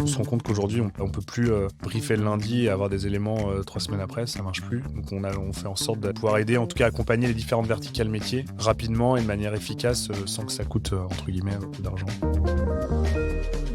On se rend compte qu'aujourd'hui, on peut plus briefer le lundi et avoir des éléments 3 semaines après, ça marche plus. Donc on fait en sorte de pouvoir aider, en tout cas accompagner les différentes verticales métiers rapidement et de manière efficace sans que ça coûte, entre guillemets, beaucoup d'argent.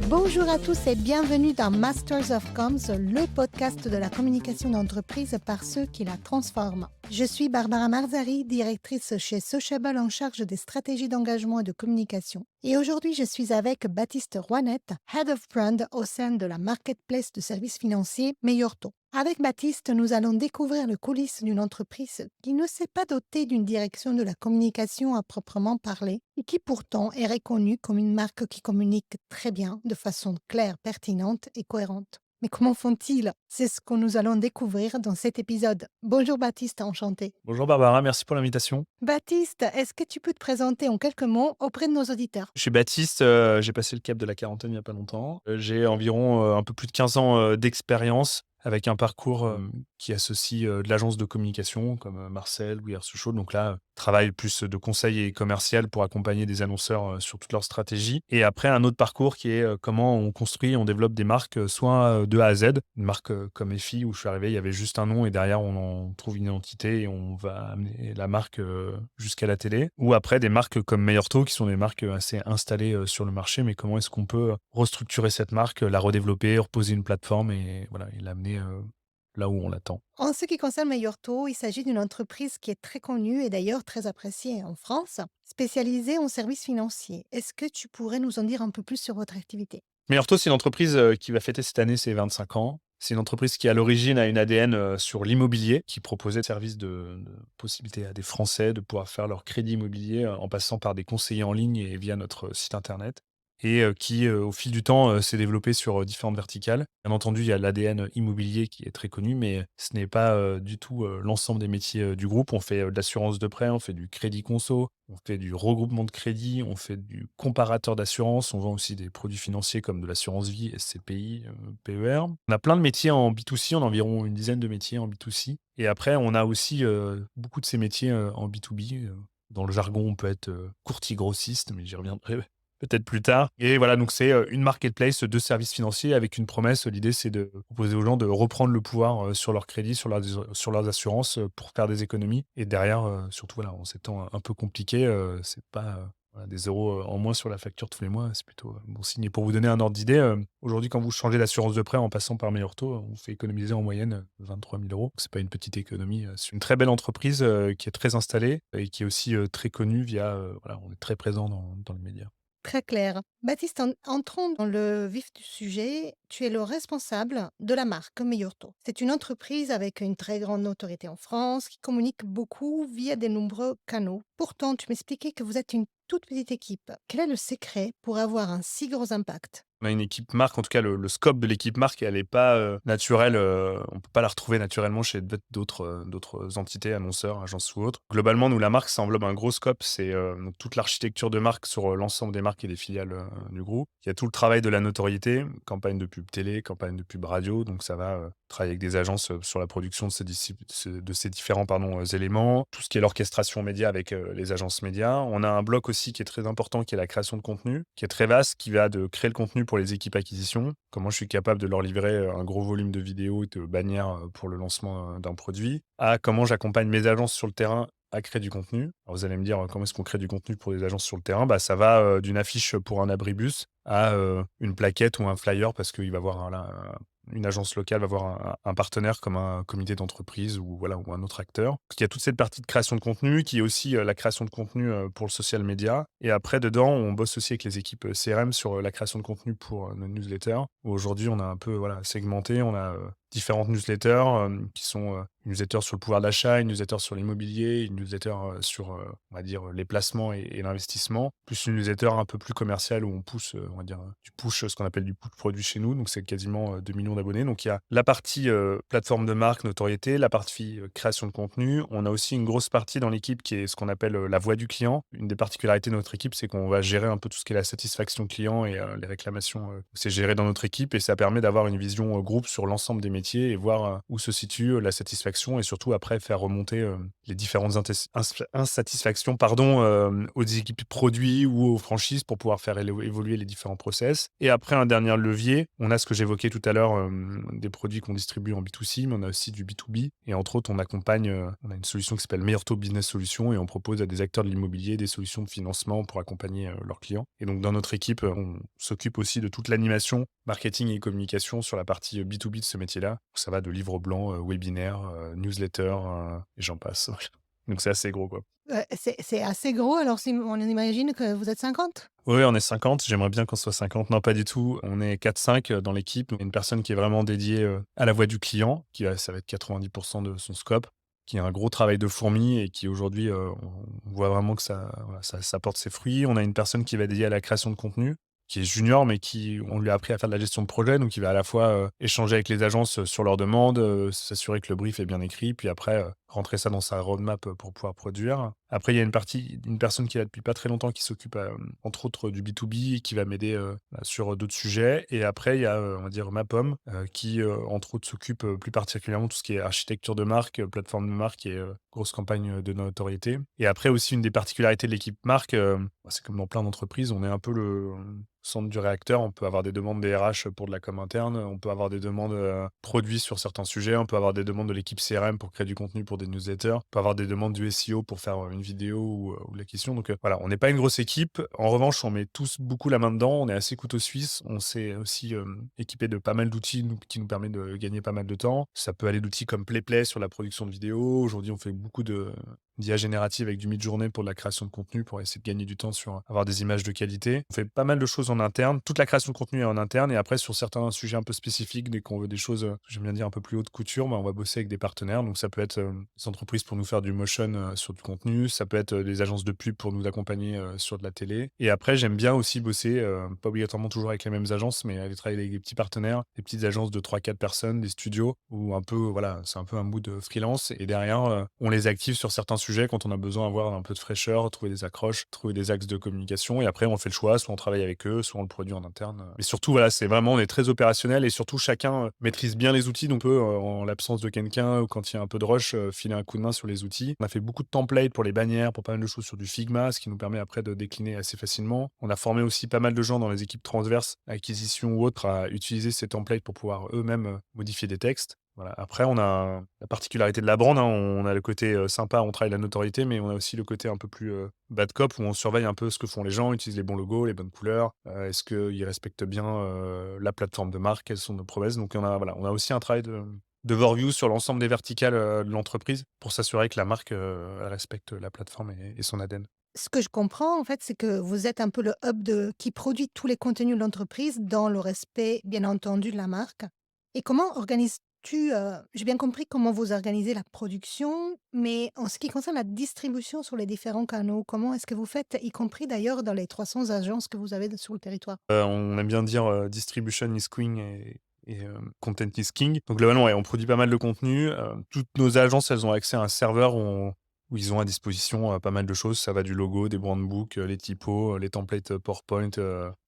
Bonjour à tous et bienvenue dans Masters of Comms, le podcast de la communication d'entreprise par ceux qui la transforment. Je suis Barbara Marzari, directrice chez Sociable en charge des stratégies d'engagement et de communication. Et aujourd'hui, je suis avec Baptiste Rouanette, Head of Brand au sein de la marketplace de services financiers Meyorto. Avec Baptiste, nous allons découvrir les coulisses d'une entreprise qui ne s'est pas dotée d'une direction de la communication à proprement parler et qui pourtant est reconnue comme une marque qui communique très bien, de façon claire, pertinente et cohérente. Mais comment font-ils? C'est ce que nous allons découvrir dans cet épisode. Bonjour Baptiste, enchanté. Bonjour Barbara, merci pour l'invitation. Baptiste, est-ce que tu peux te présenter en quelques mots auprès de nos auditeurs? Je suis Baptiste, j'ai passé le cap de la quarantaine il y a pas longtemps. J'ai environ un peu plus de 15 ans d'expérience avec un parcours qui associe de l'agence de communication comme Marcel ou Sochaux. Donc là, travail plus de conseil et commercial pour accompagner des annonceurs sur toute leur stratégie. Et après, un autre parcours qui est comment on construit, on développe des marques soit de A à Z. Une marque comme EFI où je suis arrivé, il y avait juste un nom et derrière, on en trouve une identité et on va amener la marque jusqu'à la télé. Ou après, des marques comme Meyorto qui sont des marques assez installées sur le marché. Mais comment est-ce qu'on peut restructurer cette marque, la redévelopper, reposer une plateforme et voilà, et l'amener là où on l'attend. En ce qui concerne Meyorto, il s'agit d'une entreprise qui est très connue et d'ailleurs très appréciée en France, spécialisée en services financiers. Est-ce que tu pourrais nous en dire un peu plus sur votre activité? Meyorto, c'est une entreprise qui va fêter cette année ses 25 ans. C'est une entreprise qui, à l'origine, a une ADN sur l'immobilier, qui proposait des services de possibilité à des Français de pouvoir faire leur crédit immobilier en passant par des conseillers en ligne et via notre site internet. Et qui, au fil du temps, s'est développé sur différentes verticales. Bien entendu, il y a l'ADN immobilier qui est très connu, mais ce n'est pas du tout l'ensemble des métiers du groupe. On fait de l'assurance de prêt, on fait du crédit conso, on fait du regroupement de crédit, on fait du comparateur d'assurance, on vend aussi des produits financiers comme de l'assurance vie, SCPI, PER. On a plein de métiers en B2C, on a environ une dizaine de métiers en B2C. Et après, on a aussi beaucoup de ces métiers en B2B. Dans le jargon, on peut être courtier grossiste, mais j'y reviendrai peut-être plus tard. Et voilà, donc c'est une marketplace de services financiers avec une promesse. L'idée, c'est de proposer aux gens de reprendre le pouvoir sur leur crédit, sur leurs assurances pour faire des économies. Et derrière, surtout voilà, en ces temps un peu compliqués, c'est pas voilà, des euros en moins sur la facture tous les mois, c'est plutôt bon signe. Et pour vous donner un ordre d'idée, aujourd'hui, quand vous changez d'assurance de prêt en passant par Meilleur Taux, on fait économiser en moyenne 23 000 euros. C'est pas une petite économie. C'est une très belle entreprise qui est très installée et qui est aussi très connue via, voilà, on est très présent dans le média. Très clair. Baptiste, entrons dans le vif du sujet. Tu es le responsable de la marque Meyorto. C'est une entreprise avec une très grande notoriété en France qui communique beaucoup via de nombreux canaux. Pourtant, tu m'expliquais que vous êtes une toute petite équipe. Quel est le secret pour avoir un si gros impact? On a une équipe marque, en tout cas le scope de l'équipe marque, elle est pas naturelle, on peut pas la retrouver naturellement chez d'autres entités, annonceurs, agences ou autres. Globalement, nous, la marque, ça englobe un gros scope, c'est donc toute l'architecture de marque sur l'ensemble des marques et des filiales du groupe. Il y a tout le travail de la notoriété, campagne de pub télé, campagne de pub radio, donc ça va travailler avec des agences sur la production de ces différents éléments. Tout ce qui est l'orchestration média avec les agences médias. On a un bloc aussi qui est très important, qui est la création de contenu, qui est très vaste, qui va de créer le contenu pour les équipes acquisition. Comment je suis capable de leur livrer un gros volume de vidéos et de bannières pour le lancement d'un produit, à comment j'accompagne mes agences sur le terrain à créer du contenu. Alors vous allez me dire comment est-ce qu'on crée du contenu pour les agences sur le terrain? Bah, ça va d'une affiche pour un abribus à une plaquette ou un flyer parce qu'il va voir voilà, une agence locale va voir un partenaire comme un comité d'entreprise ou voilà ou un autre acteur. Il y a toute cette partie de création de contenu qui est aussi la création de contenu pour le social media. Et après, dedans, on bosse aussi avec les équipes CRM sur la création de contenu pour nos newsletters. Où aujourd'hui, on a un peu voilà, segmenté. On a différentes newsletters qui sont une newsletter sur le pouvoir d'achat, une newsletter sur l'immobilier, une newsletter sur, on va dire, les placements et l'investissement, plus une newsletter un peu plus commerciale où on pousse, on va dire, du push, ce qu'on appelle du push produit chez nous. Donc, c'est quasiment 2 millions d'abonnés. Donc, il y a la partie plateforme de marque, notoriété, la partie création de contenu. On a aussi une grosse partie dans l'équipe qui est ce qu'on appelle la voix du client. Une des particularités de notre équipe, c'est qu'on va gérer un peu tout ce qui est la satisfaction client et les réclamations. C'est géré dans notre équipe et ça permet d'avoir une vision groupe sur l'ensemble des métiers métier et voir où se situe la satisfaction et surtout après faire remonter les différentes insatisfactions aux équipes produits ou aux franchises pour pouvoir faire évoluer les différents process. Et après, un dernier levier, on a ce que j'évoquais tout à l'heure, des produits qu'on distribue en B2C, mais on a aussi du B2B. Et entre autres, on a une solution qui s'appelle Meilleur Taux Business Solutions et on propose à des acteurs de l'immobilier des solutions de financement pour accompagner leurs clients. Et donc, dans notre équipe, on s'occupe aussi de toute l'animation, marketing et communication sur la partie B2B de ce métier-là. Ça va de livres blancs, webinaires, newsletters, et j'en passe. Voilà. Donc, c'est assez gros, quoi. C'est assez gros, alors si on imagine que vous êtes 50. Oui, on est 50. J'aimerais bien qu'on soit 50. Non, pas du tout. On est 4-5 dans l'équipe. Il y a une personne qui est vraiment dédiée à la voix du client, ça va être 90% de son scope, qui a un gros travail de fourmi et qui aujourd'hui, on voit vraiment que ça porte ses fruits. On a une personne qui va dédiée à la création de contenu, qui est junior, mais on lui a appris à faire de la gestion de projet. Donc, il va à la fois échanger avec les agences sur leurs demandes, s'assurer que le brief est bien écrit, puis après, rentrer ça dans sa roadmap pour pouvoir produire. Après, il y a une personne qui est là depuis pas très longtemps qui s'occupe, entre autres, du B2B et qui va m'aider sur d'autres sujets. Et après, il y a, on va dire, ma pomme qui, entre autres, s'occupe plus particulièrement de tout ce qui est architecture de marque, plateforme de marque et grosse campagne de notoriété. Et après aussi, une des particularités de l'équipe marque, c'est comme dans plein d'entreprises, on est un peu le centre du réacteur. On peut avoir des demandes des RH pour de la com interne, on peut avoir des demandes produits sur certains sujets, on peut avoir des demandes de l'équipe CRM pour créer du contenu pour des newsletters, on peut avoir des demandes du SEO pour faire une vidéo ou de la question. Donc voilà, on n'est pas une grosse équipe. En revanche, on met tous beaucoup la main dedans, on est assez couteau suisse, on s'est aussi équipé de pas mal d'outils qui nous permettent de gagner pas mal de temps. Ça peut aller d'outils comme PlayPlay sur la production de vidéos. Aujourd'hui, on fait beaucoup d'IA générative avec du mid-journée pour de la création de contenu, pour essayer de gagner du temps sur avoir des images de qualité. On fait pas mal de choses en interne. Toute la création de contenu est en interne. Et après, sur certains sujets un peu spécifiques, dès qu'on veut des choses, j'aime bien dire un peu plus haute couture, on va bosser avec des partenaires. Donc, ça peut être des entreprises pour nous faire du motion sur du contenu. Ça peut être des agences de pub pour nous accompagner sur de la télé. Et après, j'aime bien aussi bosser, pas obligatoirement toujours avec les mêmes agences, mais aller travailler avec des petits partenaires, des petites agences de 3-4 personnes, des studios, où un peu, voilà, c'est un peu un mood freelance. Et derrière, on les active sur certains sujets quand on a besoin d'avoir un peu de fraîcheur, trouver des accroches, trouver des axes de communication. Et après, on fait le choix, soit on travaille avec eux, soit on le produit en interne. Mais surtout, voilà, c'est vraiment, on est très opérationnel et surtout, chacun maîtrise bien les outils. Donc, on peut, en l'absence de quelqu'un ou quand il y a un peu de rush, filer un coup de main sur les outils. On a fait beaucoup de templates pour les bannières, pour pas mal de choses sur du Figma, ce qui nous permet après de décliner assez facilement. On a formé aussi pas mal de gens dans les équipes transverses, acquisition ou autres, à utiliser ces templates pour pouvoir eux-mêmes modifier des textes. Voilà. Après, on a la particularité de la brand, hein, on a le côté sympa, on travaille la notoriété, mais on a aussi le côté un peu plus bad cop où on surveille un peu ce que font les gens, utilise les bons logos, les bonnes couleurs, est-ce qu'ils respectent bien la plateforme de marque, quelles sont nos promesses. Donc voilà, on a aussi un travail de overview sur l'ensemble des verticales de l'entreprise pour s'assurer que la marque elle respecte la plateforme et son ADN. Ce que je comprends, en fait, c'est que vous êtes un peu le hub qui produit tous les contenus de l'entreprise dans le respect, bien entendu, de la marque. Et comment organises-tu, j'ai bien compris comment vous organisez la production, mais en ce qui concerne la distribution sur les différents canaux, comment est-ce que vous faites, y compris d'ailleurs dans les 300 agences que vous avez sur le territoire? On aime bien dire distribution is queen et content is king. Donc globalement, ouais, on produit pas mal de contenu. Toutes nos agences, elles ont accès à un serveur où ils ont à disposition pas mal de choses. Ça va du logo, des brand books, les typos, les templates PowerPoint,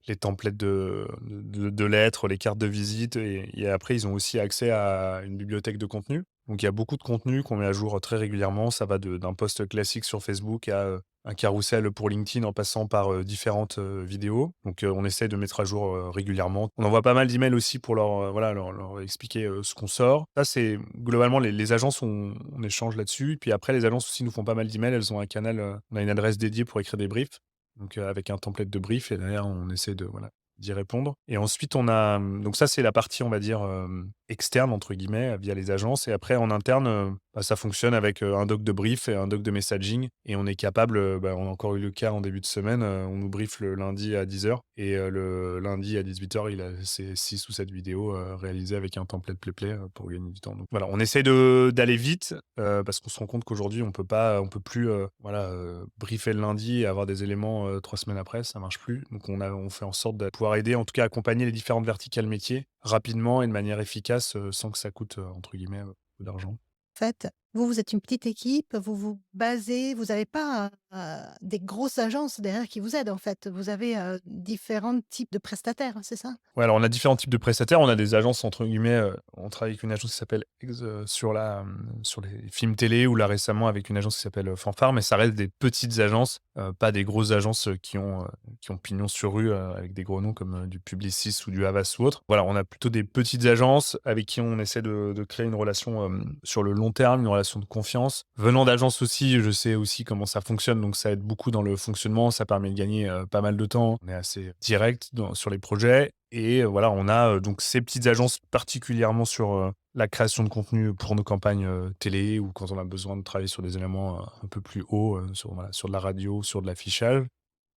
les templates de lettres, les cartes de visite. Et après, ils ont aussi accès à une bibliothèque de contenu. Donc il y a beaucoup de contenu qu'on met à jour très régulièrement. Ça va d'un post classique sur Facebook à un carrousel pour LinkedIn en passant par différentes vidéos. Donc on essaie de mettre à jour régulièrement. On envoie pas mal d'emails aussi pour voilà, leur expliquer ce qu'on sort. Ça, c'est globalement les agences, on échange là-dessus. Puis après, les agences aussi nous font pas mal d'emails. Elles ont un canal, on a une adresse dédiée pour écrire des briefs. Donc avec un template de brief et derrière, on essaie voilà, d'y répondre. Et ensuite, donc ça, c'est la partie, on va dire, externe, entre guillemets, via les agences. Et après, en interne, ça fonctionne avec un doc de brief et un doc de messaging. Et on est capable, on a encore eu le cas en début de semaine, on nous brief le lundi à 10h et le lundi à 18h, il a ses 6 ou 7 vidéos réalisées avec un template PlayPlay pour gagner du temps. Donc voilà, on essaie d'aller vite parce qu'on se rend compte qu'aujourd'hui, on peut plus voilà, briefer le lundi et avoir des éléments 3 semaines après, ça marche plus. Donc on fait en sorte de pouvoir aider, en tout cas accompagner les différentes verticales métiers rapidement et de manière efficace sans que ça coûte, entre guillemets, beaucoup d'argent. Fait, Vous êtes une petite équipe, vous n'avez pas, des grosses agences derrière qui vous aident, en fait. Vous avez, différents types de prestataires, c'est ça? Ouais, alors on a différents types de prestataires. On a des agences entre guillemets, on travaille avec une agence qui s'appelle sur les films télé ou là récemment avec une agence qui s'appelle, Fanfare, mais ça reste des petites agences, pas des grosses agences, qui ont pignon sur rue, avec des gros noms comme, du Publicis ou du Havas ou autre. Voilà, on a plutôt des petites agences avec qui on essaie de créer une relation, sur le long terme, une relation de confiance. Venant d'agences aussi, je sais aussi comment ça fonctionne, donc ça aide beaucoup dans le fonctionnement. Ça permet de gagner, pas mal de temps. On est assez direct sur les projets et voilà, on a, donc ces petites agences particulièrement sur, la création de contenu pour nos campagnes, télé ou quand on a besoin de travailler sur des éléments, un peu plus hauts, sur de la radio, sur de l'affichage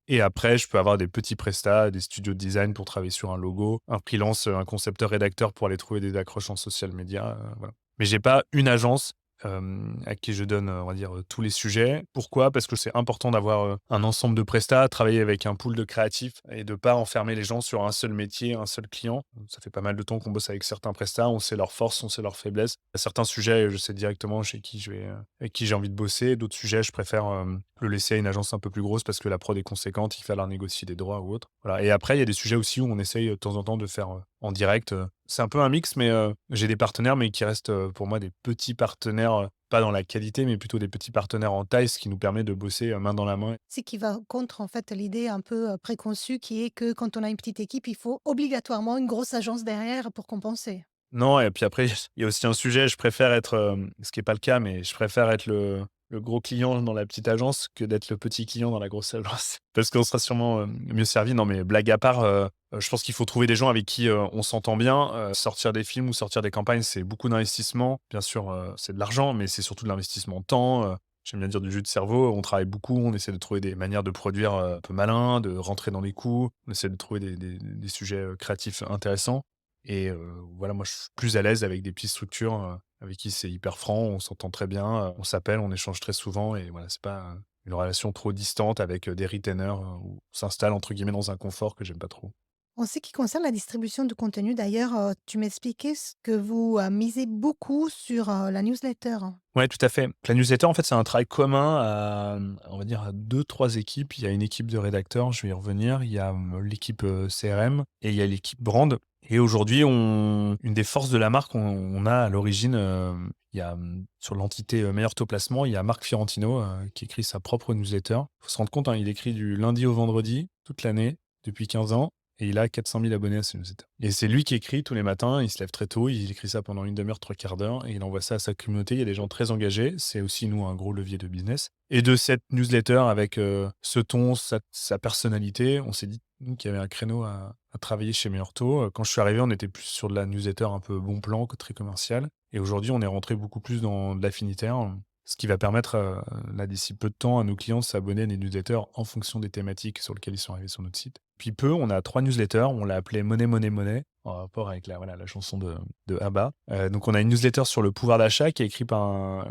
et après je peux avoir des petits prestats, des studios de design pour travailler sur un logo, un freelance, un concepteur rédacteur pour aller trouver des accroches en social media, voilà. Mais j'ai pas une agence, à qui je donne, on va dire, tous les sujets. Pourquoi? Parce que c'est important d'avoir, un ensemble de prestats, travailler avec un pool de créatifs et de pas enfermer les gens sur un seul métier, un seul client. Ça fait pas mal de temps qu'on bosse avec certains prestats, on sait leurs forces, on sait leurs faiblesses. Il y a certains sujets, je sais directement chez qui je vais, avec qui j'ai envie de bosser. D'autres sujets, je préfère, le laisser à une agence un peu plus grosse parce que la prod est conséquente, il va falloir négocier des droits ou autre. Voilà et après il y a des sujets aussi où on essaye, de temps en temps de faire, en direct, c'est un peu un mix mais, j'ai des partenaires mais qui restent, pour moi des petits partenaires, pas dans la qualité mais plutôt des petits partenaires en taille, ce qui nous permet de bosser, main dans la main. C'est qui va contre, en fait, l'idée un peu, préconçue qui est que quand on a une petite équipe, il faut obligatoirement une grosse agence derrière pour compenser. Non et puis après, il y a aussi un sujet, je préfère être, ce qui est pas le cas, mais je préfère être le gros client dans la petite agence que d'être le petit client dans la grosse agence. Parce qu'on sera sûrement, mieux servi. Non, mais blague à part, je pense qu'il faut trouver des gens avec qui, on s'entend bien. Sortir des films ou sortir des campagnes, c'est beaucoup d'investissement. Bien sûr, c'est de l'argent, mais c'est surtout de l'investissement de temps, j'aime bien dire du jus de cerveau. On travaille beaucoup, on essaie de trouver des manières de produire, un peu malin, de rentrer dans les coûts. On essaie de trouver des sujets, créatifs intéressants. Et voilà, moi, je suis plus à l'aise avec des petites structures, avec qui c'est hyper franc, on s'entend très bien, on s'appelle, on échange très souvent et voilà, c'est pas, une relation trop distante avec, des retainers, où on s'installe entre guillemets «dans un confort» que j'aime pas trop. En ce qui concerne la distribution de contenu, d'ailleurs, tu m'expliquais que vous, misez beaucoup sur, la newsletter. Ouais, tout à fait. La newsletter, en fait, c'est un travail commun à, on va dire à 2-3 équipes. Il y a une équipe de rédacteurs, je vais y revenir. Il y a, l'équipe, CRM et il y a l'équipe brand et aujourd'hui, on une des forces de la marque, on a à l'origine, il y a, sur l'entité, Meilleur Taux Placement, il y a Marc Fiorentino, qui écrit sa propre newsletter. Il faut se rendre compte, hein, il écrit du lundi au vendredi, toute l'année, depuis 15 ans et il a 400 000 abonnés à sa newsletter. Et c'est lui qui écrit tous les matins, il se lève très tôt, il écrit ça pendant une demi-heure, trois quarts d'heure et il envoie ça à sa communauté. Il y a des gens très engagés, c'est aussi nous un gros levier de business. Et de cette newsletter avec, ce ton, sa personnalité, on s'est dit, nous, qu'il y avait un créneau à travailler chez Meilleur Taux. Quand je suis arrivé, on était plus sur de la newsletter un peu bon plan, que très commercial. Et aujourd'hui, on est rentré beaucoup plus dans de l'affinitaire, ce qui va permettre, là, d'ici peu de temps, à nos clients de s'abonner à des newsletters en fonction des thématiques sur lesquelles ils sont arrivés sur notre site. Puis peu, on a 3 newsletters, on l'a appelé «Monnaie, monnaie, monnaie», en rapport avec la chanson de ABBA. Donc on a une newsletter sur le pouvoir d'achat qui est écrite par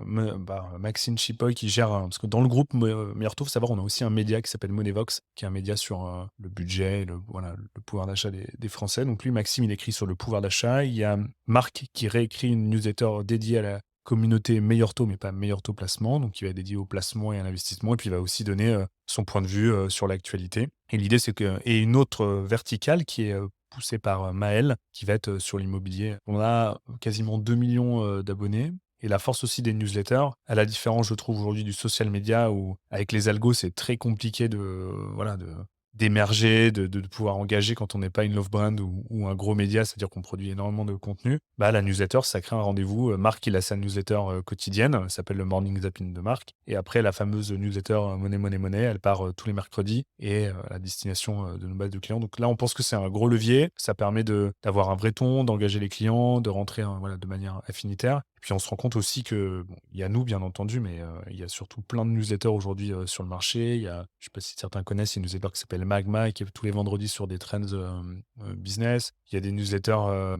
Maxime Chipoy qui gère, parce que dans le groupe Meilleur Taux, faut savoir, on a aussi un média qui s'appelle Moneyvox, qui est un média sur, le budget, le pouvoir d'achat des Français. Donc lui, Maxime, il écrit sur le pouvoir d'achat. Il y a Marc qui réécrit une newsletter dédiée à la communauté Meilleur Taux, mais pas Meilleur Taux Placement, donc il va être dédié au placement et à l'investissement et puis il va aussi donner, son point de vue, sur l'actualité et l'idée c'est que et une autre, verticale qui est, poussée par, Maël, qui va être, sur l'immobilier. On a quasiment 2 millions d'abonnés et la force aussi des newsletters, à la différence je trouve aujourd'hui du social media où avec les algos, c'est très compliqué de d'émerger, de pouvoir engager quand on n'est pas une love brand ou un gros média, c'est-à-dire qu'on produit énormément de contenu. Bah, la newsletter, ça crée un rendez-vous. Marc, il a sa newsletter quotidienne, ça s'appelle le Morning Zapping de Marc. Et après, la fameuse newsletter Monnaie, Monnaie, Monnaie, elle part tous les mercredis et à la destination de nos bases de clients. Donc là, on pense que c'est un gros levier. Ça permet d'avoir un vrai ton, d'engager les clients, de rentrer voilà, de manière affinitaire. Et puis on se rend compte aussi que, bon, il y a nous bien entendu, mais il y a surtout plein de newsletters aujourd'hui sur le marché. Il y a, je sais pas si certains connaissent, il y a une newsletter qui s'appelle Magma, qui est tous les vendredis sur des trends business. Il y a des newsletters,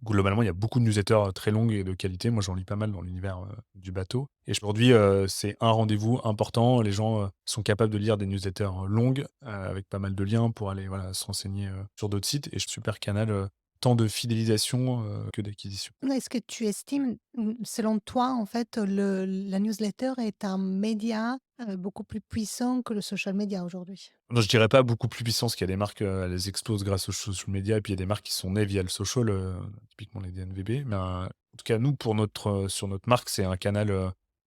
globalement, il y a beaucoup de newsletters très longues et de qualité. Moi, j'en lis pas mal dans l'univers du bateau. Et aujourd'hui, c'est un rendez-vous important. Les gens sont capables de lire des newsletters longues avec pas mal de liens pour aller voilà, se renseigner sur d'autres sites. Et super canal tant de fidélisation, que d'acquisition. Est-ce que tu estimes, selon toi, en fait, la newsletter est un média, beaucoup plus puissant que le social media aujourd'hui? Non, je dirais pas beaucoup plus puissant, parce qu'il y a des marques, elles explosent grâce aux social media et puis il y a des marques qui sont nées via le social, typiquement les DNVB. Mais, en tout cas, nous, pour sur notre marque, c'est un canal,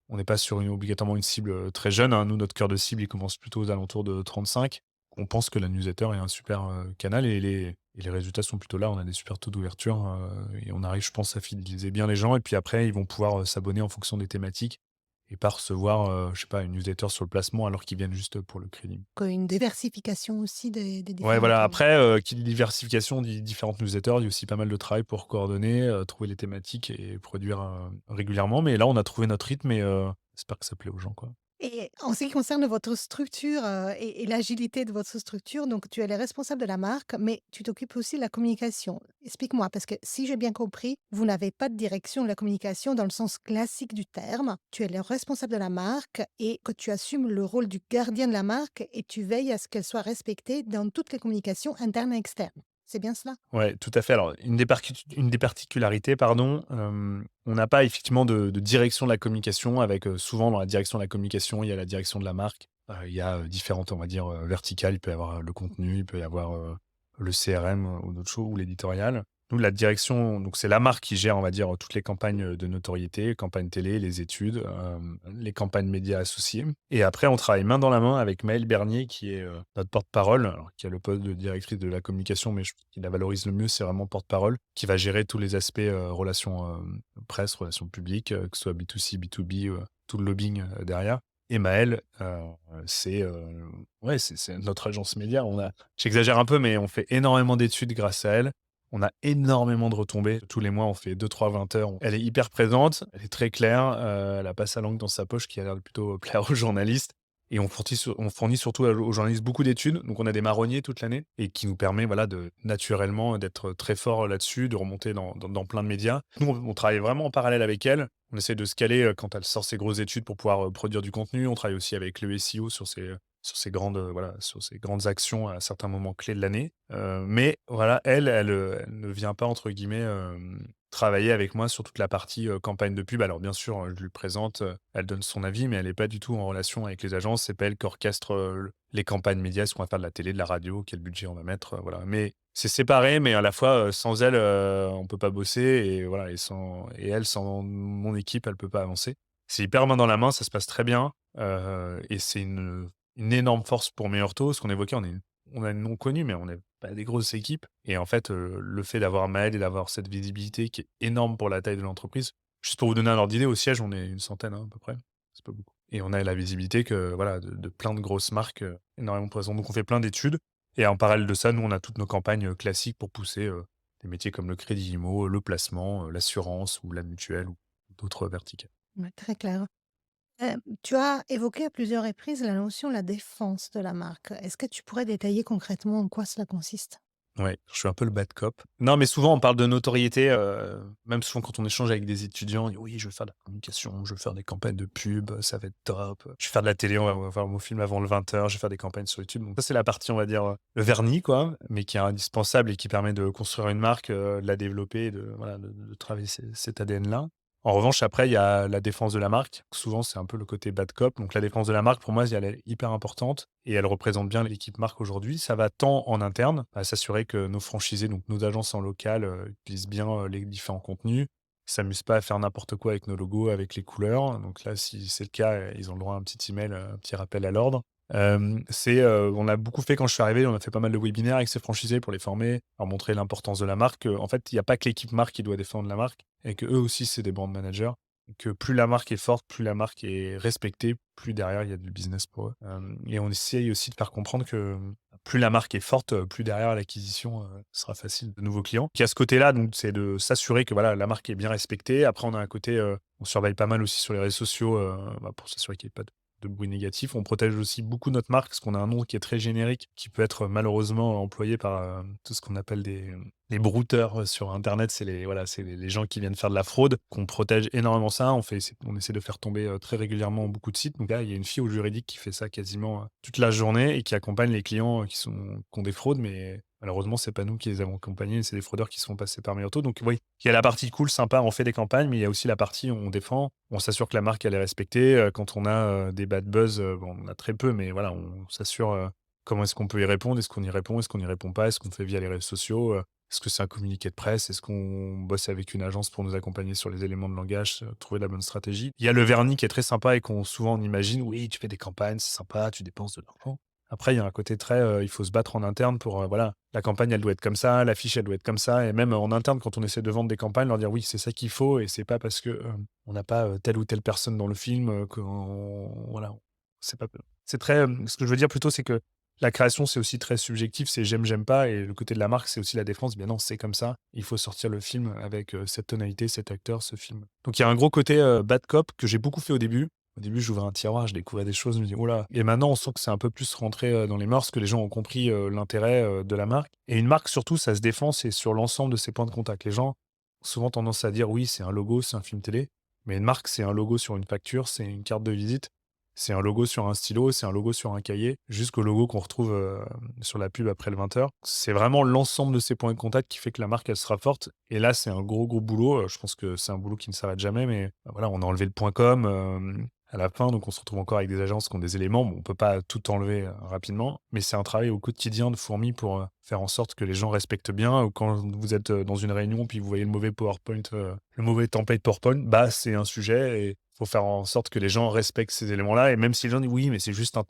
on n'est pas sur obligatoirement une cible, très jeune, hein. Nous, notre cœur de cible, il commence plutôt aux alentours de 35. On pense que la newsletter est un super, canal et les résultats sont plutôt là. On a des super taux d'ouverture, et on arrive, je pense, à fidéliser bien les gens et puis après, ils vont pouvoir, s'abonner en fonction des thématiques et pas recevoir, je sais pas, une newsletter sur le placement alors qu'ils viennent juste pour le crédit. Qu'une diversification aussi des Ouais, différentes, voilà. Après, qui dit diversification dit différentes newsletters. Il y a aussi pas mal de travail pour coordonner, trouver les thématiques et produire, régulièrement. Mais là, on a trouvé notre rythme et j'espère que ça plaît aux gens, quoi. et en ce qui concerne votre structure, et l'agilité de votre structure, donc tu es le responsable de la marque, mais tu t'occupes aussi de la communication. Explique-moi, parce que si j'ai bien compris, vous n'avez pas de direction de la communication dans le sens classique du terme. Tu es le responsable de la marque et que tu assumes le rôle du gardien de la marque et tu veilles à ce qu'elle soit respectée dans toutes les communications internes et externes. C'est bien cela? Ouais, tout à fait. Alors, une des particularités, pardon, on n'a pas effectivement de direction de la communication avec, souvent dans la direction de la communication, il y a la direction de la marque. Il y a, différentes, on va dire, verticales. Il peut y avoir, le contenu, il peut y avoir, le CRM, ou d'autres choses ou l'éditorial. Nous, la direction, donc c'est la marque qui gère, on va dire, toutes les campagnes, de notoriété, campagnes télé, les études, les campagnes médias associées et après on travaille main dans la main avec Maëlle Bernier qui est, notre porte-parole, alors qui a le poste de directrice de la communication, mais qui la valorise le mieux, c'est vraiment porte-parole, qui va gérer tous les aspects, relations, presse, relations publiques, que ce soit B2C, B2B, tout le lobbying, derrière et Maëlle, c'est, ouais, c'est notre agence média. J'exagère un peu, mais on fait énormément d'études grâce à elle. On a énormément de retombées. Tous les mois, on fait 2-3 20 heures. Elle est hyper présente, elle est très claire, elle a pas sa langue dans sa poche, qui a l'air de plutôt plaire aux journalistes et on fournit surtout aux journalistes beaucoup d'études. Donc on a des marronniers toute l'année et qui nous permet, voilà, de naturellement d'être très fort là-dessus, de remonter dans plein de médias. Nous, on travaille vraiment en parallèle avec elle. On essaie de se caler, quand elle sort ses grosses études pour pouvoir, produire du contenu. On travaille aussi avec le SEO sur ces grandes, voilà, sur ces grandes actions à certains moments clés de l'année. Mais voilà, elle ne vient pas entre guillemets, travailler avec moi sur toute la partie, campagne de pub. Alors bien sûr, je lui présente, elle donne son avis, mais elle est pas du tout en relation avec les agences. C'est pas elle qui orchestre, les campagnes médias, est-ce qu'on va faire de la télé, de la radio, quel budget on va mettre, voilà. Mais c'est séparé, mais à la fois, sans elle, on peut pas bosser et voilà et elle, sans mon équipe, elle peut pas avancer. C'est hyper main dans la main, ça se passe très bien, et c'est une énorme force pour Meilleurto. Ce qu'on évoquait, on a une nom connu, mais on n'est pas des grosses équipes et en fait, le fait d'avoir Maël et d'avoir cette visibilité qui est énorme pour la taille de l'entreprise. Juste pour vous donner un ordre d'idée, au siège, on est une centaine, hein, à peu près. C'est pas beaucoup et on a la visibilité que voilà, de plein de grosses marques, énormément présentes. Donc on fait plein d'études et en parallèle de ça, nous, on a toutes nos campagnes, classiques pour pousser, des métiers comme le crédit IMO, le placement, l'assurance ou la mutuelle ou d'autres verticales. Ouais, très clair. Tu as évoqué à plusieurs reprises la notion de la défense de la marque. Est-ce que tu pourrais détailler concrètement en quoi cela consiste? Ouais, je suis un peu le bad cop. Non, mais souvent on parle de notoriété, même souvent quand on échange avec des étudiants, on dit: «Oui, je veux faire de la communication, je veux faire des campagnes de pub, ça va être top. Je vais faire de la télé, on va voir mon film avant le 20 heures. Je vais faire des campagnes sur YouTube». Donc ça, c'est la partie, on va dire, le vernis quoi, mais qui est indispensable et qui permet de construire une marque, de la développer et de voilà, de travailler cet ADN-là. En revanche, après, il y a la défense de la marque. Souvent, c'est un peu le côté bad cop. Donc la défense de la marque, pour moi, elle est hyper importante et elle représente bien l'équipe marque aujourd'hui. Ça va tant en interne, à s'assurer que nos franchisés, donc nos agences en local, utilisent bien, les différents contenus, s'amusent pas à faire n'importe quoi avec nos logos, avec les couleurs. Donc là, si c'est le cas, ils ont le droit à un petit email, un petit rappel à l'ordre. On a beaucoup fait quand je suis arrivé, on a fait pas mal de webinaires avec ces franchisés pour les former, leur montrer l'importance de la marque, en fait, il y a pas que l'équipe marque qui doit défendre la marque et qu'eux aussi, c'est des brand managers. Que plus la marque est forte, plus la marque est respectée, plus derrière il y a du business pour eux. Et on essaye aussi de faire comprendre que, plus la marque est forte, plus derrière l'acquisition, sera facile de nouveaux clients. Qui a ce côté-là, donc c'est de s'assurer que voilà, la marque est bien respectée. Après, on a un côté, on surveille pas mal aussi sur les réseaux sociaux, pour s'assurer qu'il y ait pas de bruit négatif. On protège aussi beaucoup notre marque parce qu'on a un nom qui est très générique, qui peut être malheureusement employé par, tout ce qu'on appelle les brouteurs, sur internet. C'est les gens qui viennent faire de la fraude, qu'on protège énormément ça. On essaie de faire tomber, très régulièrement beaucoup de sites. Donc là, il y a une fille au juridique qui fait ça quasiment, toute la journée et qui accompagne les clients, qui ont des fraudes, mais Malheureusement, c'est pas nous qui les avons accompagnés, c'est des fraudeurs qui sont passés par Mioto. Donc oui, il y a la partie cool, sympa, on fait des campagnes, mais il y a aussi la partie où on défend, on s'assure que la marque elle est respectée. Quand on a des bad buzz, bon, on en a très peu, mais voilà, on s'assure comment est-ce qu'on peut y répondre, est-ce qu'on y répond, est-ce qu'on n'y répond pas, est-ce qu'on fait via les réseaux sociaux, est-ce que c'est un communiqué de presse, est-ce qu'on bosse avec une agence pour nous accompagner sur les éléments de langage, trouver la bonne stratégie. Il y a le vernis qui est très sympa et qu'on souvent on imagine, oui, tu fais des campagnes, c'est sympa, tu dépenses de l'argent. Après, il y a un côté très, il faut se battre en interne pour, voilà, la campagne, elle doit être comme ça, l'affiche, elle doit être comme ça et même en interne, quand on essaie de vendre des campagnes, leur dire: «Oui, c'est ça qu'il faut» et c'est pas parce que, on n'a pas, telle ou telle personne dans le film, qu'on voilà, c'est pas c'est très, ce que je veux dire plutôt, c'est que la création, c'est aussi très subjectif, c'est j'aime, j'aime pas et le côté de la marque, c'est aussi la défense. Bien non, c'est comme ça, il faut sortir le film avec, cette tonalité, cet acteur, ce film. Donc il y a un gros côté, bad cop que j'ai beaucoup fait au début. Au début, j'ouvrais un tiroir, je découvrais des choses, je me dis: «Oh là» et maintenant, on sent que c'est un peu plus rentré, dans les mœurs, que les gens ont compris, l'intérêt, de la marque et une marque surtout, ça se défend, c'est sur l'ensemble de ses points de contact. Les gens ont souvent tendance à dire: «Oui, c'est un logo, c'est un film télé», mais une marque, c'est un logo sur une facture, c'est une carte de visite, c'est un logo sur un stylo, c'est un logo sur un cahier, jusqu'au logo qu'on retrouve, sur la pub après le 20h. C'est vraiment l'ensemble de ces points de contact qui fait que la marque, elle sera forte et là, c'est un gros, gros boulot, je pense que c'est un boulot qui ne s'arrête jamais mais voilà, on a enlevé le point .com, à la fin, donc on se retrouve encore avec des agences qui ont des éléments. Bon, on peut pas tout enlever, rapidement, mais c'est un travail au quotidien de fourmi pour, faire en sorte que les gens respectent bien ou quand vous êtes, dans une réunion, puis vous voyez le mauvais PowerPoint, le mauvais template PowerPoint, bah, c'est un sujet et faut faire en sorte que les gens respectent ces éléments-là et même si les gens disent: «Oui, mais c'est juste un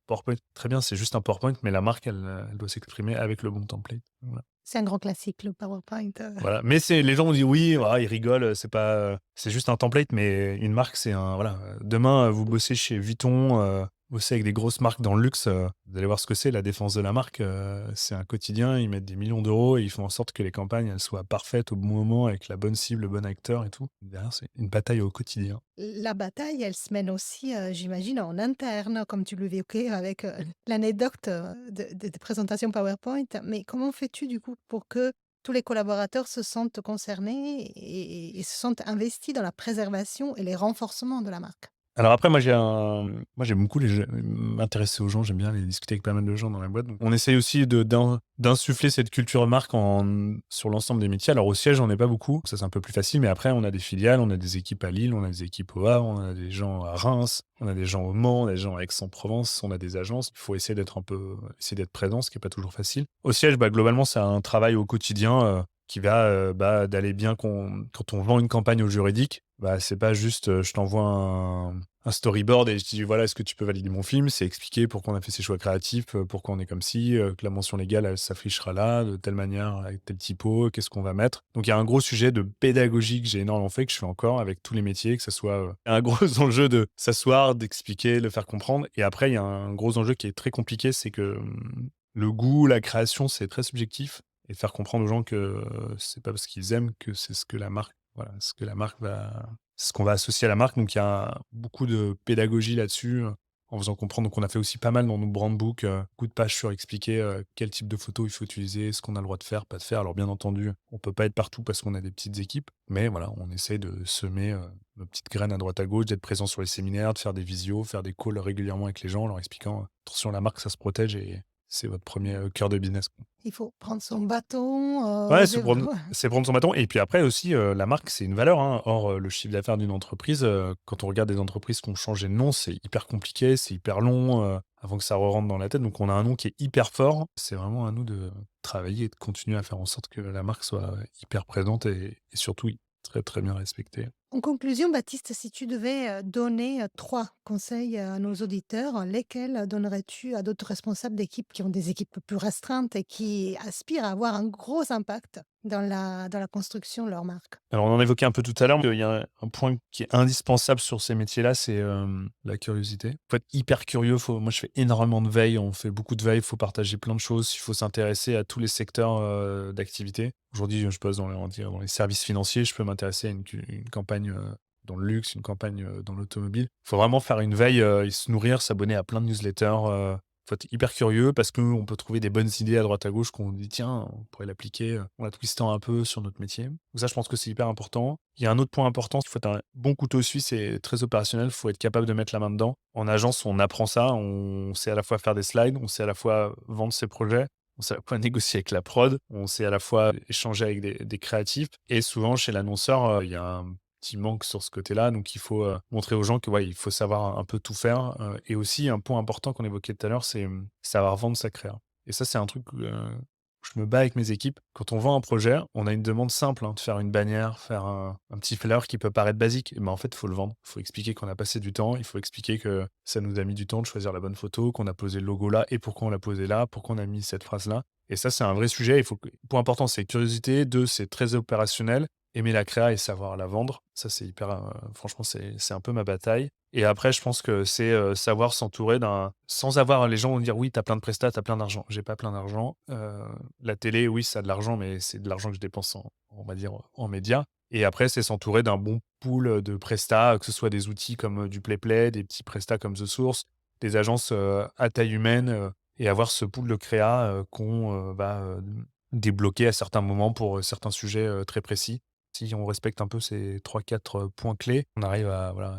PowerPoint». Très bien, c'est juste un PowerPoint, mais la marque, elle doit s'exprimer avec le bon template. Voilà. C'est un grand classique, le PowerPoint. Voilà, mais c'est les gens ont dit: «Oui, voilà», ils rigolent, c'est pas, c'est juste un template, mais une marque, c'est un voilà, demain, vous bossez chez Vuitton, bossez avec des grosses marques dans le luxe, vous allez voir ce que c'est la défense de la marque, c'est un quotidien. Ils mettent des millions d'euros et ils font en sorte que les campagnes, elles soient parfaites au bon moment avec la bonne cible, le bon acteur et tout. Derrière, c'est une bataille au quotidien. La bataille, elle se mène aussi, j'imagine, en interne, comme tu l'évoquais avec, l'anecdote, de présentation PowerPoint. Mais comment fais-tu, du coup, pour que tous les collaborateurs se sentent concernés et se sentent investis dans la préservation et les renforcements de la marque? Alors après, moi, j'aime beaucoup m'intéresser aux gens, j'aime bien aller discuter avec pas mal de gens dans la boîte. Donc on essaye aussi d'insuffler cette culture marque sur l'ensemble des métiers. Alors au siège, on n'est pas beaucoup, ça c'est un peu plus facile, mais après on a des filiales, on a des équipes à Lille, on a des équipes au Havre, on a des gens à Reims, on a des gens au Mans, on a des gens à Aix-en-Provence, on a des agences. Il faut essayer d'être présent, ce qui est pas toujours facile. Au siège, bah, globalement, c'est un travail au quotidien, qui va, bah, d'aller bien quand on vend une campagne au juridique, bah, c'est pas juste, je t'envoie un storyboard et je dis: «Voilà, est-ce que tu peux valider mon film?» C'est expliquer pourquoi on a fait ces choix créatifs, pourquoi on est comme ci, que la mention légale, elle s'affichera là, de telle manière, avec tel typo, qu'est-ce qu'on va mettre. Donc il y a un gros sujet de pédagogie que j'ai énormément fait, que je fais encore avec tous les métiers, que ça soit, un gros enjeu de s'asseoir, d'expliquer, de faire comprendre et après il y a un gros enjeu qui est très compliqué, c'est que, le goût, la création, c'est très subjectif et faire comprendre aux gens que, c'est pas parce qu'ils aiment que c'est ce que la marque voilà, ce que la marque va ce qu'on va associer à la marque. Donc il y a beaucoup de pédagogie là-dessus, en faisant comprendre. Donc on a fait aussi pas mal dans nos brand books, beaucoup de pages sur expliquer, quel type de photo il faut utiliser, ce qu'on a le droit de faire, pas de faire. Alors bien entendu, on peut pas être partout parce qu'on a des petites équipes, mais voilà, on essaie de semer, nos petites graines à droite à gauche, d'être présent sur les séminaires, de faire des visios, faire des calls régulièrement avec les gens, en leur expliquant, «Attention, la marque, ça se protège et c'est votre premier cœur de business». Il faut prendre son bâton, Ouais, de c'est prendre son bâton et puis après aussi, la marque, c'est une valeur, hein. Or, le chiffre d'affaires d'une entreprise, quand on regarde des entreprises qui ont changé de nom, c'est hyper compliqué, c'est hyper long, avant que ça re-rentre dans la tête. Donc on a un nom qui est hyper fort. C'est vraiment à nous de travailler et de continuer à faire en sorte que la marque soit hyper présente et surtout très, très bien respectée. En conclusion, Baptiste, si tu devais, donner, 3 conseils à nos auditeurs, lesquels donnerais-tu à d'autres responsables d'équipes qui ont des équipes plus restreintes et qui aspirent à avoir un gros impact dans la construction de leur marque? Alors, on en évoquait un peu tout à l'heure, il y a un point qui est indispensable sur ces métiers-là, c'est, la curiosité. Il faut être hyper curieux, moi je fais énormément de veille, on fait beaucoup de veille, il faut partager plein de choses, il faut s'intéresser à tous les secteurs, d'activité. Aujourd'hui, je bosse on va dire dans les services financiers, je peux m'intéresser à une campagne, dans le luxe, une campagne, dans l'automobile. Il faut vraiment faire une veille, et se nourrir, s'abonner à plein de newsletters, faut être hyper curieux parce qu'on peut trouver des bonnes idées à droite à gauche qu'on dit: «Tiens, on pourrait l'appliquer, en la twistant un peu sur notre métier». Donc ça, je pense que c'est hyper important. Il y a un autre point important, il faut être un bon couteau suisse et très opérationnel, il faut être capable de mettre la main dedans. En agence, on apprend ça, on sait à la fois faire des slides, on sait à la fois vendre ses projets, On sait à la fois négocier avec la prod, on sait à la fois échanger avec des créatifs et souvent chez l'annonceur, il y a un petit manque sur ce côté-là, donc il faut, montrer aux gens que, ouais, il faut savoir un peu tout faire, et aussi un point important qu'on évoquait tout à l'heure, c'est, savoir vendre sa créa et ça, c'est un truc, je me bats avec mes équipes. Quand on vend un projet, on a une demande simple, hein, de faire une bannière, faire un petit flyer qui peut paraître basique. Mais en fait, il faut le vendre. Il faut expliquer qu'on a passé du temps. Il faut expliquer que ça nous a mis du temps de choisir la bonne photo, qu'on a posé le logo là et pourquoi on l'a posé là, pourquoi on a mis cette phrase-là. Et ça, c'est un vrai sujet. Point important, c'est curiosité. Deux, c'est très opérationnel. Aimer la créa et savoir la vendre. Ça, c'est hyper, franchement, c'est un peu ma bataille. Et après, je pense que c'est, savoir s'entourer sans avoir les gens vont dire: «Oui, tu as plein de prestats, tu as plein d'argent». J'ai pas plein d'argent. La télé, oui, ça a de l'argent, mais c'est de l'argent que je dépense on va dire, en médias. Et après, c'est s'entourer d'un bon pool, de prestats, que ce soit des outils comme, du PlayPlay, des petits prestats comme The Source, des agences, à taille humaine, et avoir ce pool de créa, qu'on, va, débloquer à certains moments pour, certains sujets, très précis. Si on respecte un peu ces trois quatre points clés, on arrive à voilà,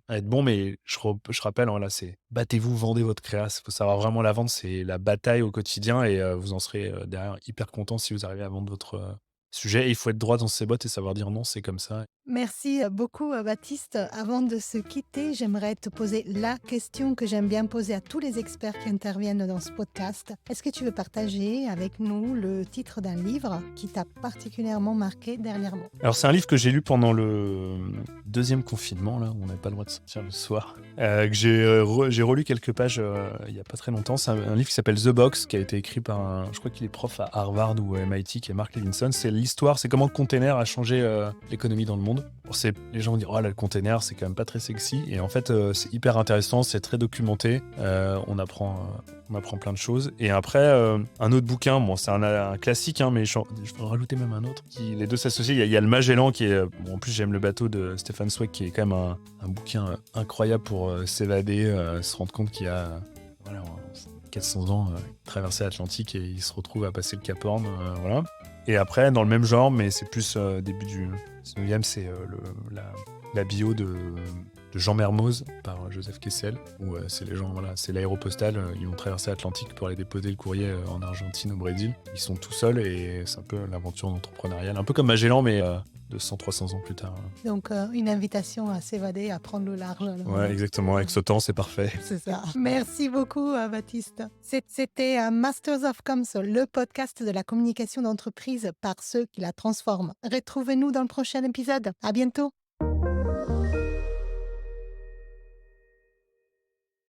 à être bon. Mais je rappelle, hein, là, c'est battez-vous, vendez votre créa. Il faut savoir vraiment la vendre, c'est la bataille au quotidien et vous en serez, derrière hyper content si vous arrivez à vendre votre, sujet. Et il faut être droit dans ses bottes et savoir dire non, c'est comme ça. Merci beaucoup, Baptiste. Avant de se quitter, j'aimerais te poser la question que j'aime bien poser à tous les experts qui interviennent dans ce podcast. Est-ce que tu veux partager avec nous le titre d'un livre qui t'a particulièrement marqué dernièrement? Alors c'est un livre que j'ai lu pendant le, deuxième confinement, là, où on n'avait pas le droit de sortir le soir, que j'ai relu quelques pages, il y a pas très longtemps. C'est un livre qui s'appelle The Box, qui a été écrit par je crois qu'il est prof à Harvard ou à MIT, qui est Mark Levinson. C'est comment le container a changé, l'économie dans le monde. Bon, les gens vont dire: «Oh là, le container, c'est quand même pas très sexy», et en fait, c'est hyper intéressant, c'est très documenté, on apprend plein de choses. Et après, un autre bouquin, bon, c'est un classique, hein, mais je vais en rajouter même un autre. Les deux s'associent. Il y a Le Magellan qui est. Bon, en plus, j'aime le bateau de Stefan Zweig, qui est quand même un bouquin incroyable pour s'évader, se rendre compte qu'il y a voilà, 400 ans, traverser l'Atlantique et il se retrouve à passer le Cap Horn. Voilà. Et après, dans le même genre, mais c'est plus début du 19e, c'est la bio de Jean Mermoz par Joseph Kessel, où c'est les gens, voilà, c'est l'aéropostale, ils vont traverser l'Atlantique pour aller déposer le courrier en Argentine, au Brésil. Ils sont tout seuls et c'est un peu l'aventure entrepreneuriale, un peu comme Magellan, mais 200-300 ans plus tard. Donc, une invitation à s'évader, à prendre le large. Alors. Ouais, exactement, avec ce temps, c'est parfait. C'est ça. Merci beaucoup, Baptiste. C'était Masters of Comms, le podcast de la communication d'entreprise par ceux qui la transforment. Retrouvez-nous dans le prochain épisode. À bientôt.